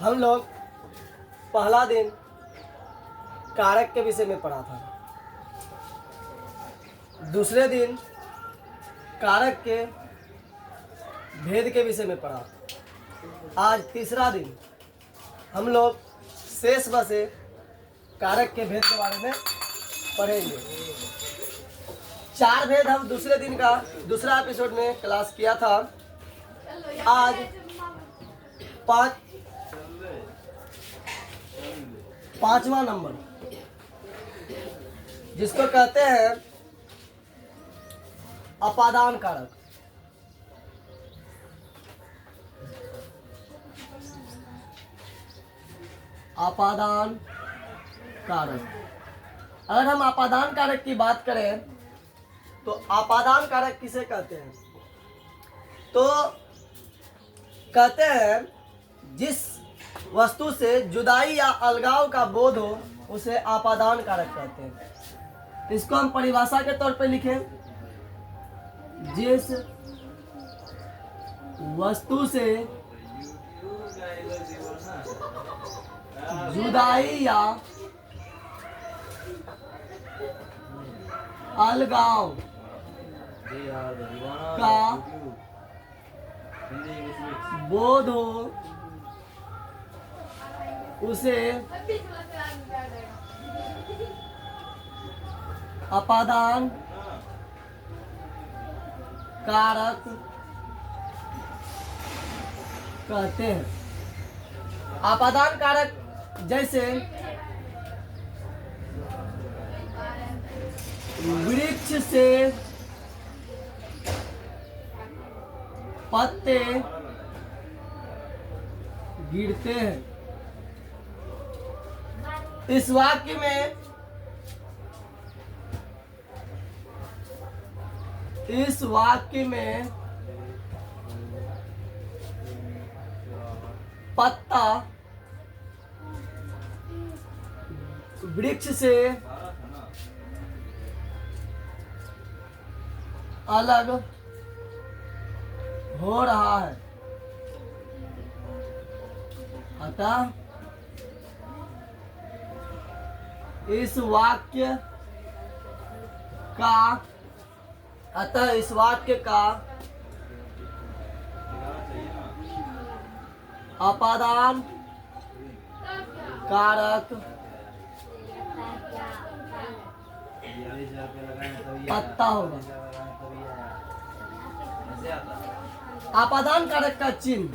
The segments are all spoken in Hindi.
हम लोग पहला दिन कारक के विषय में पढ़ा था। दूसरे दिन कारक के भेद के विषय में पढ़ा। आज तीसरा दिन हम लोग शेष बचे कारक के भेद के बारे में पढ़ेंगे। 4 भेद हम दूसरे दिन का दूसरा एपिसोड में क्लास किया था। आज 5वां नंबर जिसको कहते हैं अपादान कारक। अपादान कारक। अगर हम अपादान कारक की बात करें तो अपादान कारक किसे कहते हैं? तो कहते हैं जिस वस्तु से जुदाई या अलगाव का बोध हो उसे अपादान कारक कहते हैं। इसको हम परिभाषा के तौर पे लिखें, जिस वस्तु से जुदाई या अलगाव का बोध हो उसे अपादान कारक कहते हैं। अपादान कारक जैसे वृक्ष से पत्ते गिरते हैं। इस वाक्य में पत्ता वृक्ष से अलग हो रहा है, अतः इस वाक्य का अपादान कारक पत्ता होगा। अपादान कारक का चिन्ह।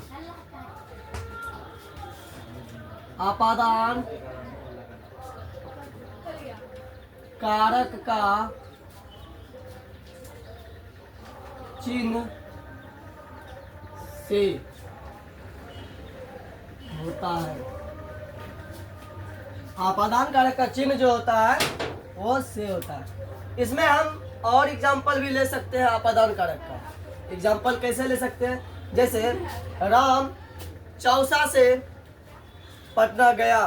अपादान कारक का चिन्ह से होता है। अपादान कारक का चिन्ह जो होता है वो से होता है। इसमें हम और एग्जाम्पल भी ले सकते हैं अपादान कारक का। एग्जाम्पल कैसे ले सकते हैं? जैसे राम चौसा से पटना गया,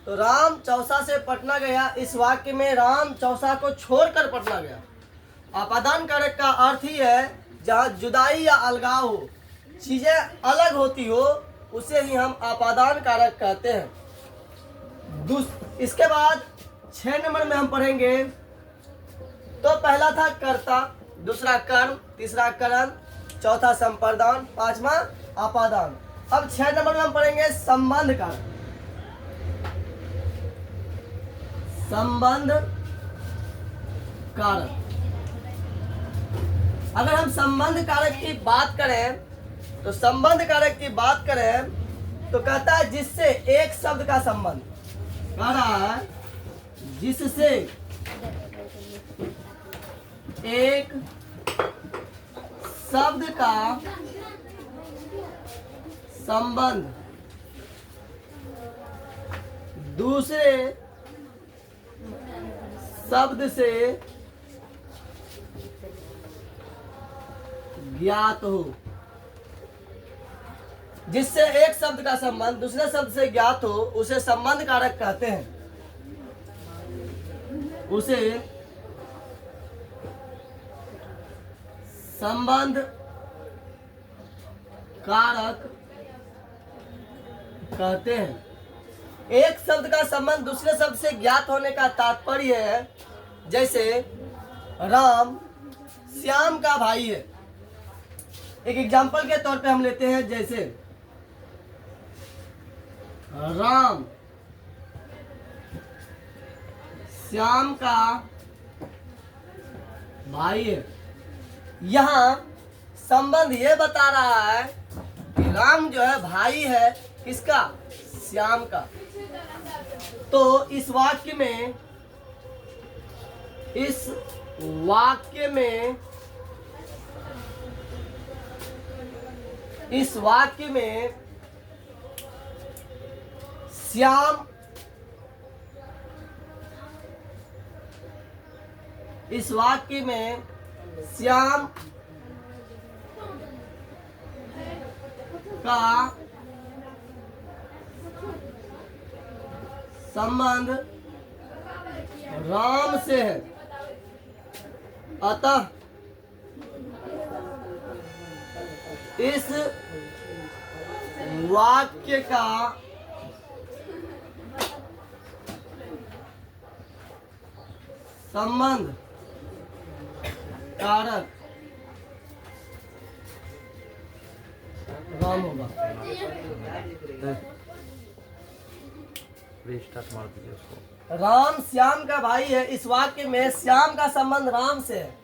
तो राम चौसा से पटना गया, इस वाक्य में राम चौसा को छोड़कर पटना गया। अपादान कारक का अर्थ ही है जहाँ जुदाई या अलगाव हो, चीजें अलग होती हो, उसे ही हम अपादान कारक कहते हैं। इसके बाद 6 नंबर में हम पढ़ेंगे। तो पहला था कर्ता, दूसरा कर्म, तीसरा करण, चौथा संप्रदान, 5वां अपादान। अब 6 नंबर में हम पढ़ेंगे संबंध कारक। संबंध कारक। अगर हम संबंध कारक की बात करें तो संबंध कारक की बात करें तो कहता है जिससे एक शब्द का संबंध, कह रहा है जिससे एक शब्द का संबंध दूसरे शब्द से ज्ञात हो। जिससे एक शब्द का संबंध दूसरे शब्द से ज्ञात हो उसे संबंध कारक कहते हैं। उसे संबंध कारक कहते हैं। एक शब्द का संबंध दूसरे शब्द से ज्ञात होने का तात्पर्य है, जैसे राम श्याम का भाई है। एक एग्जाम्पल के तौर पे हम लेते हैं, जैसे राम श्याम का भाई है। यहाँ संबंध ये बता रहा है कि राम जो है भाई है किसका? श्याम का। तो इस वाक्य में श्याम इस वाक्य में श्याम का संबंध राम से है, अतः इस वाक्य का संबंध कारक राम होगा। राम श्याम का भाई है। इस वाक्य में श्याम का संबंध राम से है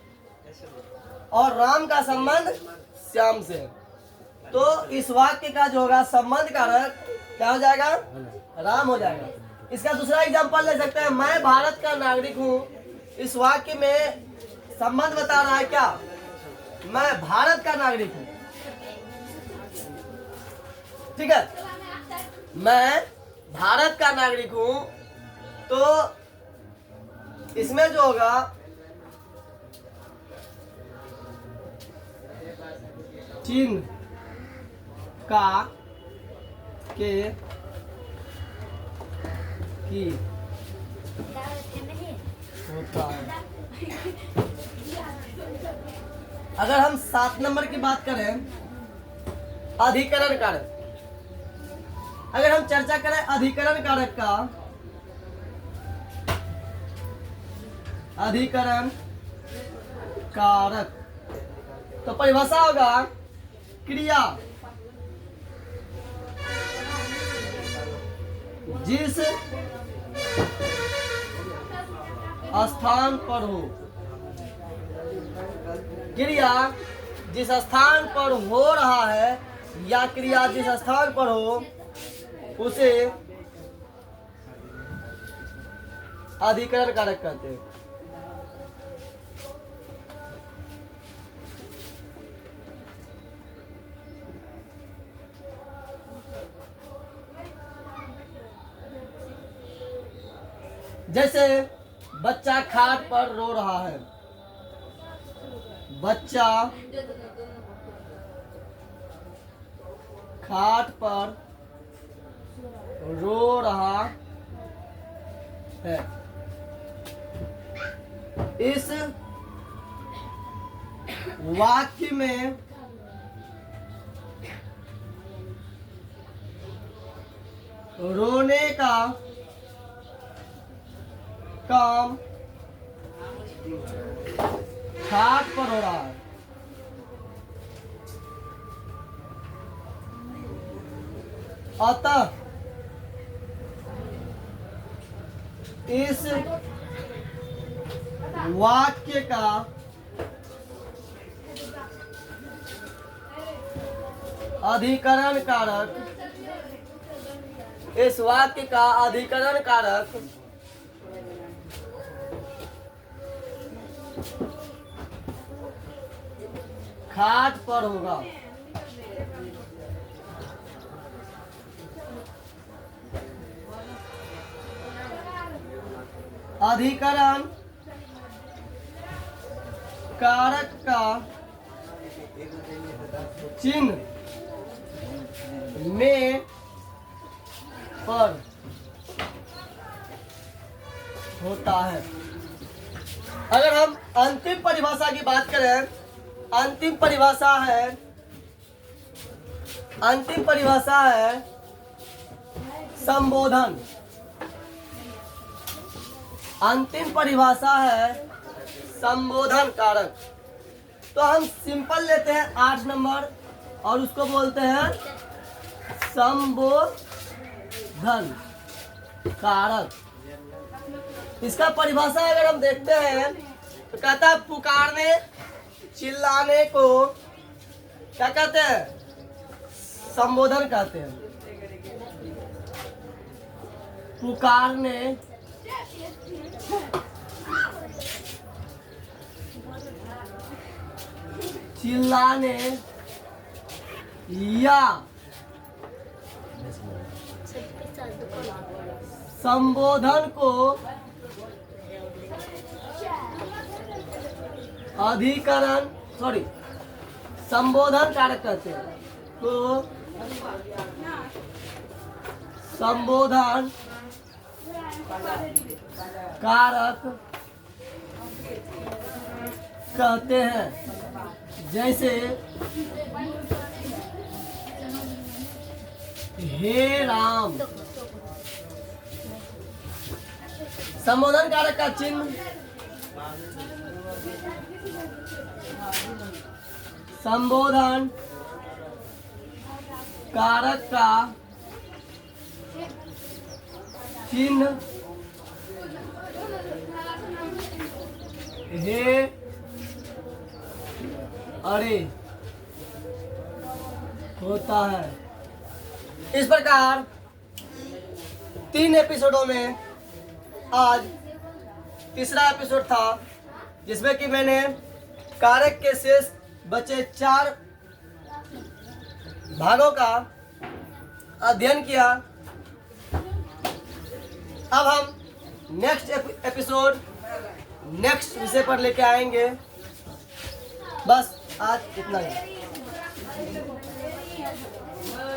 और राम का संबंध श्याम से है। तो इस वाक्य का जो होगा संबंध कारक क्या हो जाएगा? राम हो जाएगा। इसका दूसरा एग्जांपल ले सकते हैं, मैं भारत का नागरिक हूँ। इस वाक्य में संबंध बता रहा है क्या? मैं भारत का नागरिक हूँ। ठीक है, मैं भारत का नागरिक हूं, तो इसमें जो होगा चिन्ह का के की होता है। अगर हम 7 नंबर की बात करें, अधिकरण कारक। अगर हम चर्चा करें अधिकरण कारक का, अधिकरण कारक, तो परिभाषा होगा क्रिया जिस स्थान पर हो, क्रिया जिस स्थान पर हो रहा है या क्रिया जिस स्थान पर हो उसे अधिकरण कारक कहते हैं। जैसे बच्चा खाट पर रो रहा है। बच्चा खाट पर रो रहा है। इस वाक्य में रोने का काम खाट पर हो रहा है। अतः इस वाक्य का अधिकरण कारक, इस वाक्य का अधिकरण कारक खाट पर होगा। अधिकरण कारक का चिन्ह में पर होता है। अगर हम अंतिम परिभाषा की बात करें, अंतिम परिभाषा है संबोधन। अंतिम परिभाषा है संबोधन कारक। तो हम सिंपल लेते हैं 8 नंबर और उसको बोलते हैं संबोधन कारक। इसका परिभाषा अगर हम देखते हैं तो कहता है पुकारने चिल्लाने को क्या कहते हैं? संबोधन कहते हैं। पुकारने चिल्लाने या संबोधन को अधिकरण संबोधन कारक कहते हैं। तो संबोधन कारक कहते हैं। जैसे हे राम। संबोधन कारक का चिन्ह संबोधन कारक का चिन्ह हे अरे होता है। इस प्रकार 3 एपिसोडों में आज तीसरा एपिसोड था, जिसमें कि मैंने कारक के शेष बचे 4 भागों का अध्ययन किया। अब हम नेक्स्ट एपिसोड नेक्स्ट विषय पर लेके आएंगे। बस आज इतना ही।